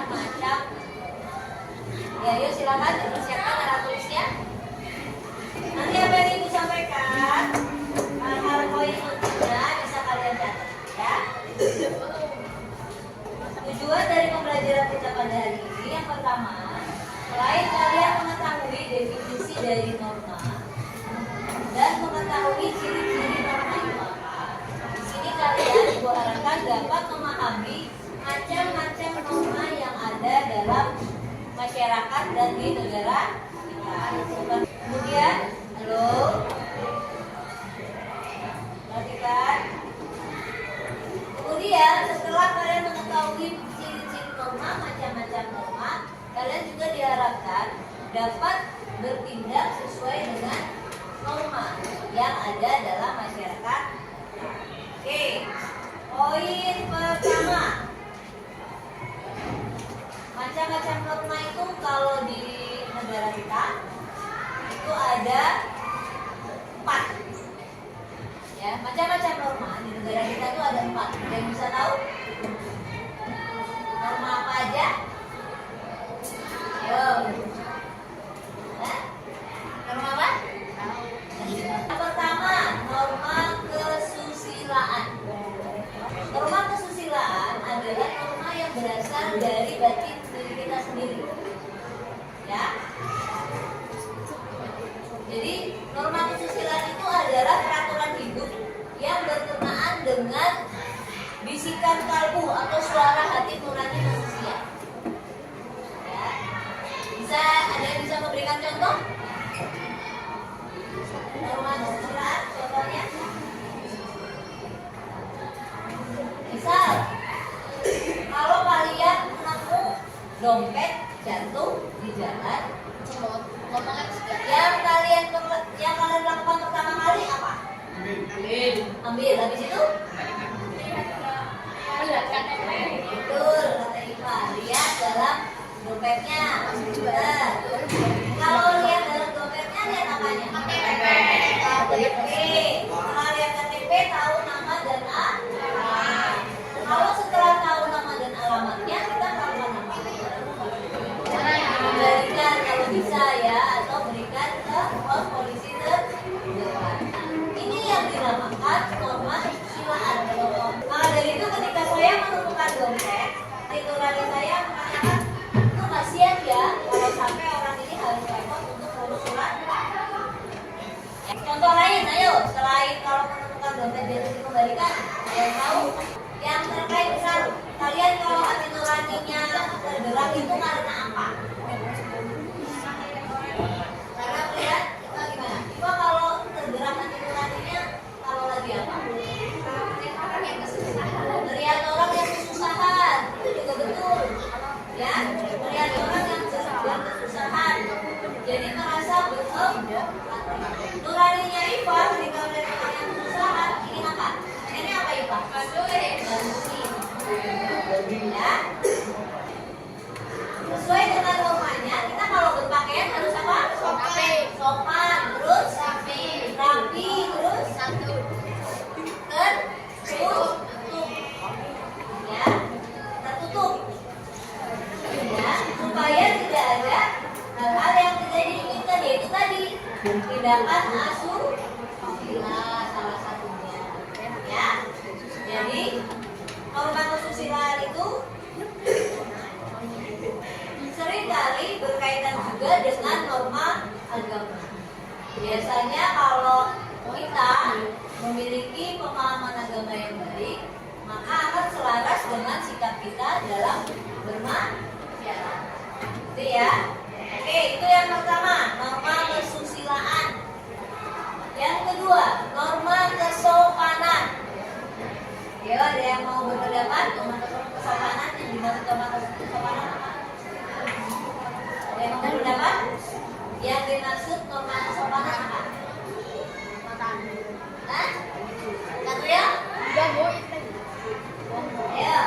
macam. Ya, yuk silakan dipersiapkan cara tulisnya. Nanti apa yang Ibu sampaikan, hal-hal poin pentingnya bisa kalian catat, ya. Tujuan dari pembelajaran kita pada hari ini yang pertama, selain kalian mengetahui definisi dari norma dan mengetahui ciri-ciri norma itu apa, di sini kalian Ibu harapkan dapat memahami macam-macam norma yang ada dalam masyarakat dan di negara kita. Kemudian, halo, perhatikan. Kemudian setelah kalian mengetahui ciri-ciri norma, macam-macam norma, kalian juga diharapkan dapat bertindak sesuai dengan norma yang ada dalam masyarakat. Oke, poin pertama, macam-macam norma itu kalau di negara kita itu ada 4. Ya, macam-macam norma di negara kita itu ada 4. Ada yang bisa tahu? Norma apa aja? Ayo. Hah? Norma apa? Yang pertama, norma kesusilaan. Norma kesusilaan adalah norma yang berasal dari batin diri kita sendiri. Ya. Jadi, norma kesusilaan itu adalah peraturan hidup yang berkenaan dengan bisikan kalbu atau suara hati nurani manusia. Ya. Ada yang bisa memberikan contoh? Norma kesusilaan, contohnya? Misal, kalau kalian nemu dompet jatuh di jalan, yang kalian lakukan pertama kali apa? Ambil. Habis itu? Lihat KTP. Betul, kata Ipa. Lihat dalam dompetnya. Kalau lihat dalam dompetnya, lihat apanya? KTP. Setelah lihat KTP, tahu nama dan alamat. Kalau setelah tahu nama dan alamatnya, kita melakukan apa? Berikan kalau bisa ya, atau berikan ke pos polisi terdekat. Ini yang dinamakan norma kesusilaan. Maka dari itu ketika saya menemukan dompet, nurani saya mengatakan, itu kasihan ya kalau sampai orang ini harus repot untuk ngurus surat. Contoh lain, ayo, selain kalau menemukan dompet dan dikembalikan, yang tahu yang terkait misal kalian kalau hati nuraninya tergerak itu karena apa? Karena melihat gimana? Ibu kalau tergerak hati nuraninya kalau lagi apa? Melihat orang yang kesusahan, itu juga betul. Ya, melihat orang yang sedang kesusahan, jadi merasa betul. Nuraninya Iva ketika melihat orang yang kesusahan, ini apa? Ini apa Iva? Bantuin. Ya. Sesuai dengan normanya, kita kalau berpakaian harus apa? Sopan, terus rapi, terus tertutup. Ya, tertutup. Ya, supaya tidak ada hal-hal yang tidak diinginkan, yaitu tadi tindakan asusila salah satunya. Ya, jadi norma kesusilaan itu seringkali berkaitan juga dengan norma agama. Biasanya kalau kita memiliki pemahaman agama yang baik, maka akan selaras dengan sikap kita dalam bermasyarakat. Itu ya. Oke, itu yang pertama, norma kesusilaan. Yang kedua, norma kesopanan. Ya, ada yang mau berpendapat norma kesopanan yang dimaksud norma kesopanan apa? Ada yang mau berpendapat? Yang dimaksud norma kesopanan apa? Hah? Satu ya? Ya.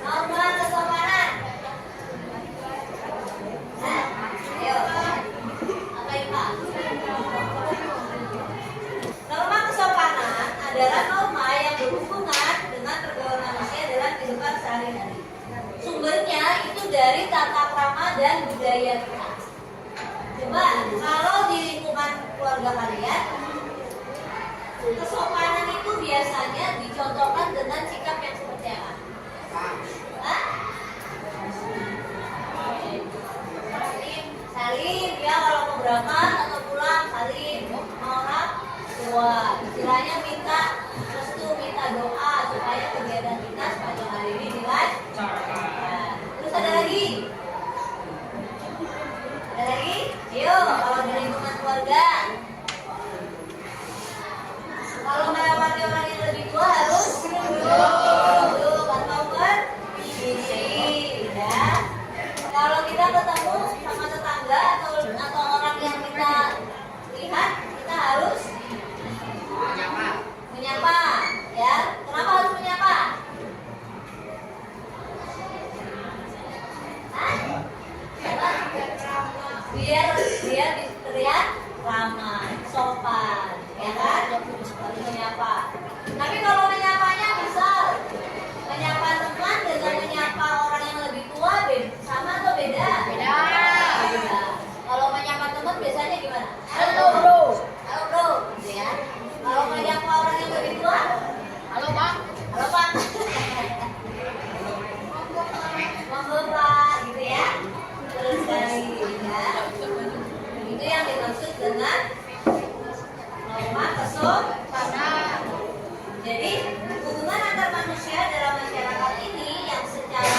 Norma kesopanan. Hah? Ayo. Apa itu, Pak? Norma kesopanan adalah norma yang berhubungan dengan pergaulan manusia dalam kehidupan sehari-hari. Sumbernya itu dari tata krama dan budaya kita. Coba kalau di lingkungan keluarga kalian, kesopanan itu biasanya dicontohkan dengan sikap yang seperti apa? Hah? Salim ya, kalau mau berangkat atau pulang salim sama orang tua. Istilahnya minta restu, minta doa supaya kegiatan kita sepanjang hari ini dilancarkan. Terus ada lagi? Ada lagi? Ayo, kalau di lingkungan keluarga, kalau melewati orang yang lebih tua harus duduk atau berdiri, ya. Kalau kita ketemu sama tetangga atau orang yang kita lihat, kita harus menyapa, ya. Kenapa harus menyapa? Hah? Biar terlihat ramah, sopan, ya kan? Harus menyapa. Tapi kalau menyapanya misal menyapa teman dengan menyapa orang yang lebih tua, sama atau beda? Beda. Kalau menyapa teman biasanya gimana? Halo bro. Halo bro, gitu ya. Kalau menyapa orang yang lebih tua, halo pak. Halo pak. Monggo pak, gitu ya. Terus sekali, ya. Itu yang dimaksud dengan norma kesopanan. Jadi hubungan antar manusia dalam masyarakat ini yang secara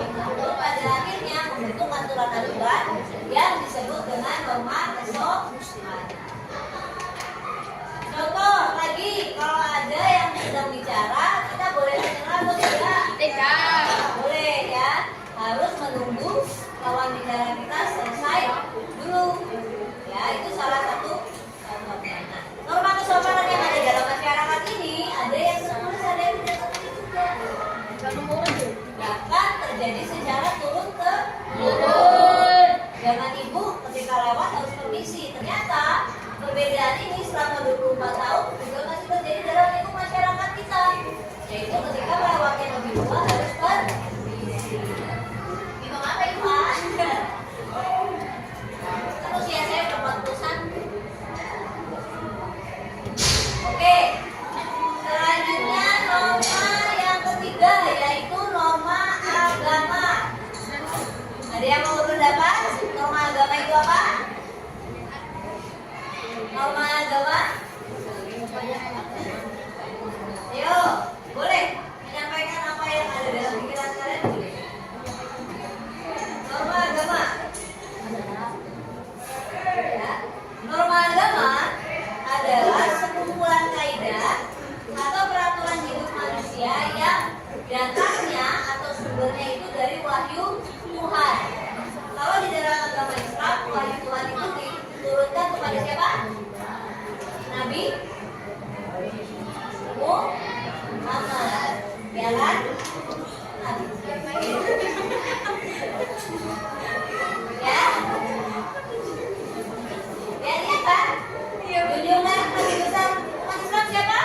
mengatur pada akhirnya membentuk aturan-aturan yang disebut dengan norma kesopanan. Contoh lagi, kalau ada yang sedang bicara, kita boleh menyerah atau tidak? Tidak. Boleh ya, harus menunggu lawan bicara kita selesai dulu. Ya, itu salah satu contohnya. Nah, norma kesopanan yang ada dalam masyarakat ini ada yang tertulis, ada yang tidak tertulis juga. Bahkan terjadi secara turun ke turun. Jangan ibu ketika lewat harus permisi. Ternyata perbedaan ini selama 24 tahun juga masih terjadi dalam lingkup masyarakat kita. Yaitu ketika melewat yang lebih tua harus permisi. Bingung apa itu Pak? Terus ya saya berbuat pesan. Oke, selanjutnya norma yang ketiga yaitu norma agama. Ada yang mau urut dapat? Norma agama itu apa? Norma agama? Ayo, boleh menyampaikan apa yang ada dalam pikiran kalian? Norma agama. Ya. Norma agama adalah sekumpulan kaidah atau peraturan hidup manusia yang datangnya atau sumbernya itu dari wahyu Tuhan. Kalau di dalam agama Islam, wahyu Tuhan itu diturunkan kepada siapa? Nabi Muhammad, ya kan? Ya. Ya, siapa? Junjungan Nabi besar umat Islam siapa?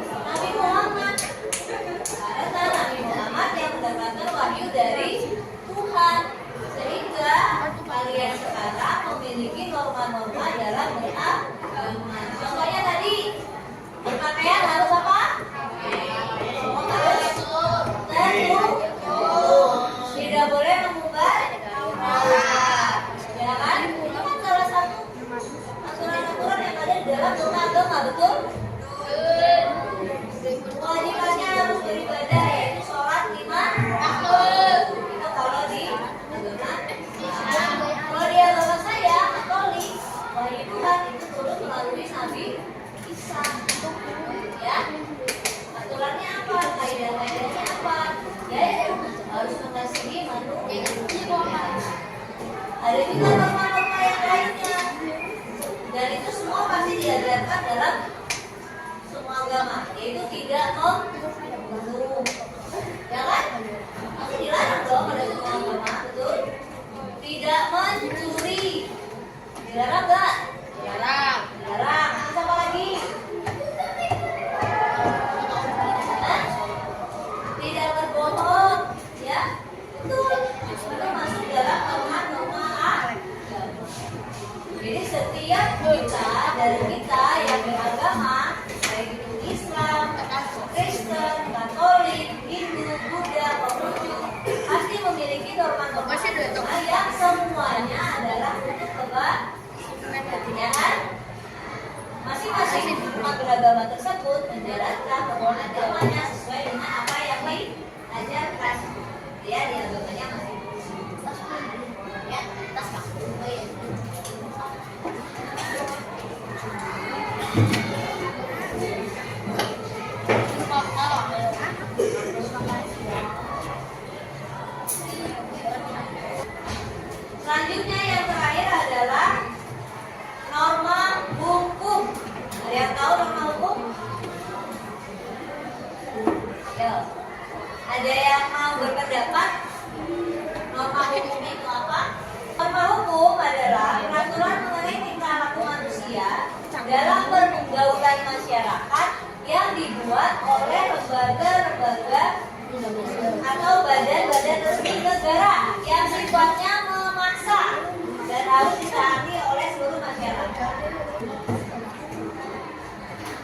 Nabi Muhammad. Karena Nabi Muhammad yang mendapatkan wahyu dari Tuhan, sehingga kalian sekarang memiliki norma-norma dalam beragama. Contohnya tadi, berpakaian harus apa? Harus tertutup. Tidak boleh mengumbar aurat. Ya kan? Itu kan salah satu aturan-aturan yang ada di dalam norma agama, betul? Kewajibannya harus beribadah, yaitu sholat 5 waktu. Itu kalau di agama. Kalau di agama saya, Katolik, wahyu Tuhan itu turun melalui Nabi Isa. Ya, aturannya apa? Kaidah-kaidahnya apa? Ya, harus mengasihi manusia. Ada juga norma-norma yang lainnya. Dan itu semua pasti diajarkan dalam semua agama, yaitu tidak membunuh. Ya kan? Pasti dilarang dong pada semua agama, betul? Tidak mencuri. Dilarang nggak? Dilarang. Dilarang. Terus apa lagi? Hah? Tidak berbohong. Ya? Betul. yang semuanya adalah untuk kebaikan, ya kan? Masing-masing umat beragama tersebut menjalankan agamanya sesuai dengan apa yang diajarkan ya di agamanya masing-masing. Ya, tas Pak. Oh iya. Selanjutnya yang terakhir adalah norma hukum. Ada yang tahu norma hukum? Yo. Ada yang mau berpendapat? Norma hukum itu apa? Norma hukum adalah peraturan mengenai tingkah laku manusia dalam pergaulan masyarakat yang dibuat oleh lembaga-lembaga atau badan-badan resmi negara yang sifatnya memaksa dan harus ditaati oleh seluruh masyarakat.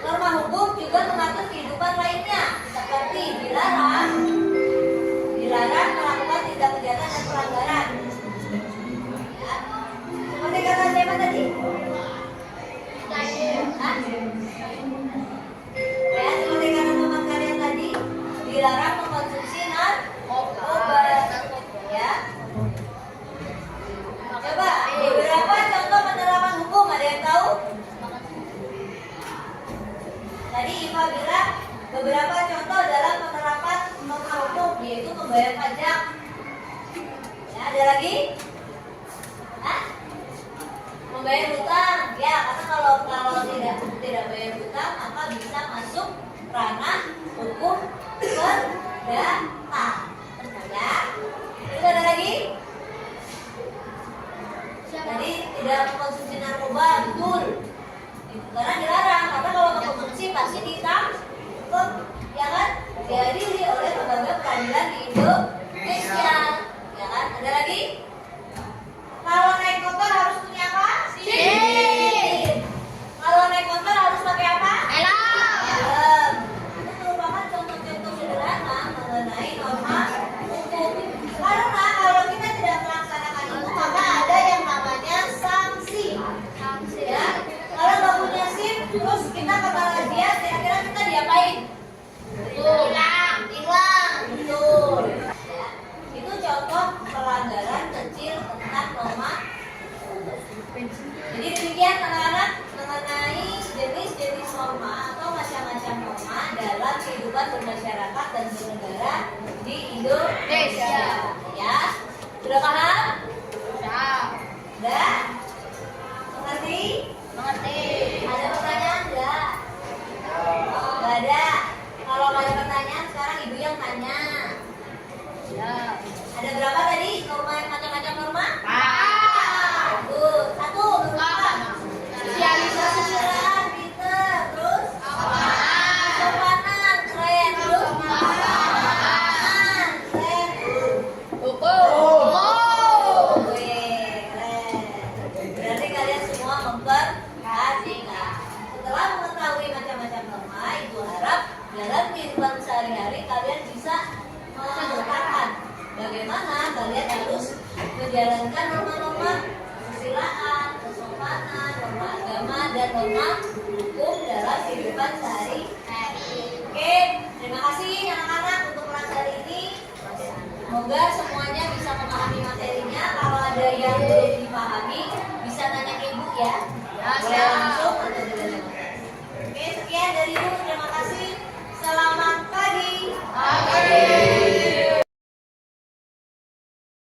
Norma hukum juga mengatur kehidupan lainnya, seperti dilarang melakukan tindak pidana dan pelanggaran. Ya. Seperti kata siapa tadi? Hah? Ya, seperti kata teman kalian tadi, dilarang mengkonsumsi obat. Ya. Coba beberapa contoh penerapan hukum, ada yang tahu? Tadi Iva bilang beberapa contoh dalam penerapan norma hukum, yaitu membayar pajak. Ya, ada lagi? Hah? Membayar hutang. Ya, karena kalau tidak bayar hutang, maka bisa masuk ranah hukum perdata. Ya. Terus ada lagi? Tadi tidak mengkonsumsi narkoba, betul. Karena dilarang, karena kalau mengkonsumsi pasti ditangkap, ya kan? Diadili oleh lembaga peradilan di Indonesia, ya kan? Ada lagi? Kalau naik motor harus punya apa? SIM. Kalau naik motor harus pakai apa? Helm. Itu merupakan contoh-contoh sederhana mengenai norma hukum. Karena kalau kita tidak melaksanakan itu, maka ada yang namanya sanksi. Ya. Kalau nggak punya SIM, terus kita kata dia, kira-kira kita diapain? Hilang, betul. Ya. Itu contoh pelanggaran kecil tentang norma. Jadi demikian anak-anak mengenai jenis-jenis norma atau macam-macam norma dalam kehidupan bermasyarakat dan bernegara di Indonesia. Ya, sudah paham? Sudah? Mengerti? Ada pertanyaan enggak? Enggak ada. Kalau nggak ada pertanyaan, sekarang ibu yang tanya. Ya. Ada berapa tadi norma yang macam-macam norma? Satu, norma. Sosialisasi kesejahteraan, pinter. Terus? Kesopanan, keren. Terus? Keamanan, keren. Hukum. Keren. Berarti kalian semua memperhatikan. Setelah mengetahui macam-macam norma, itu harap dalam kehidupan sehari-hari kalian bisa menerapkan bagaimana kalian harus menjalankan norma-norma kesusilaan, kesopanan, norma agama, dan norma hukum dalam kehidupan sehari-hari. Oke, terima kasih anak-anak untuk kelas hari ini. Semoga semuanya bisa memahami materinya. Kalau ada yang belum dipahami, bisa tanya ke ibu ya.